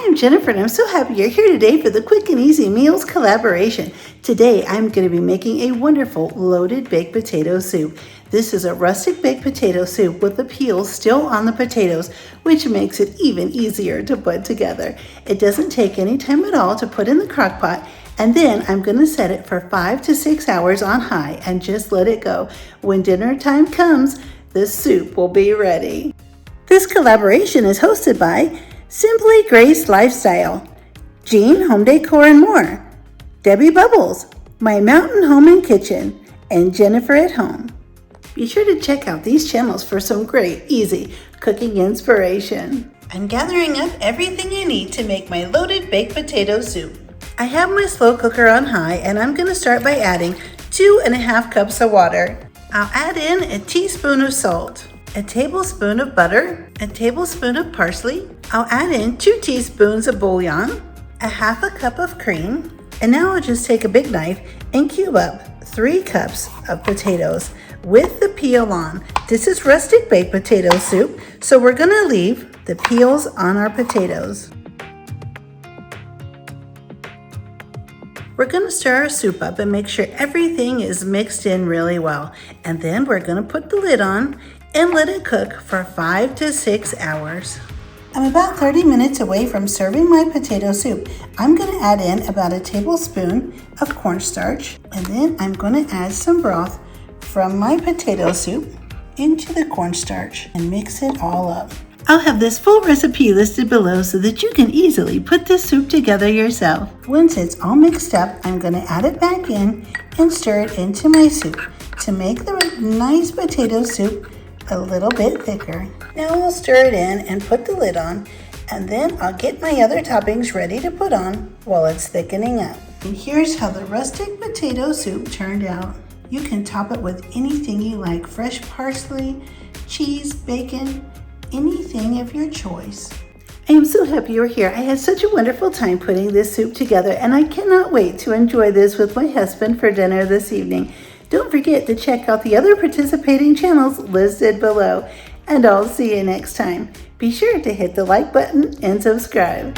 I'm Jennifer and I'm so happy you're here today for the Quick and Easy Meals collaboration. Today I'm going to be making a wonderful loaded baked potato soup. This is a rustic baked potato soup with the peels still on the potatoes, which makes it even easier to put together. It doesn't take any time at all to put in the crock pot, and then I'm going to set it for 5 to 6 hours on high and just let it go. When dinner time comes, the soup will be ready. This collaboration is hosted by Simply Grace Lifestyle, Jean Home Decor and More, Debbie Bubbles, My Mountain Home and Kitchen, and Jennifer at Home. Be sure to check out these channels for some great, easy cooking inspiration. I'm gathering up everything I need to make my loaded baked potato soup. I have my slow cooker on high and I'm going to start by adding 2.5 cups of water. I'll add in a teaspoon of salt, a tablespoon of butter, a tablespoon of parsley. I'll add in 2 teaspoons of bouillon, a half a cup of cream, and now I'll just take a big knife and cube up 3 cups of potatoes with the peel on. This is rustic baked potato soup, so we're gonna leave the peels on our potatoes. We're going to stir our soup up and make sure everything is mixed in really well. And then we're going to put the lid on and let it cook for 5 to 6 hours. I'm about 30 minutes away from serving my potato soup. I'm going to add in about a tablespoon of cornstarch, and then I'm going to add some broth from my potato soup into the cornstarch and mix it all up. I'll have this full recipe listed below so that you can easily put this soup together yourself. Once it's all mixed up, I'm going to add it back in and stir it into my soup to make the nice potato soup a little bit thicker. Now I'll stir it in and put the lid on, and then I'll get my other toppings ready to put on while it's thickening up. And here's how the rustic potato soup turned out. You can top it with anything you like: fresh parsley, cheese, bacon, anything of your choice. I am so happy you're here. I had such a wonderful time putting this soup together, and I cannot wait to enjoy this with my husband for dinner this evening. Don't forget to check out the other participating channels listed below, and I'll see you next time. Be sure to hit the like button and subscribe.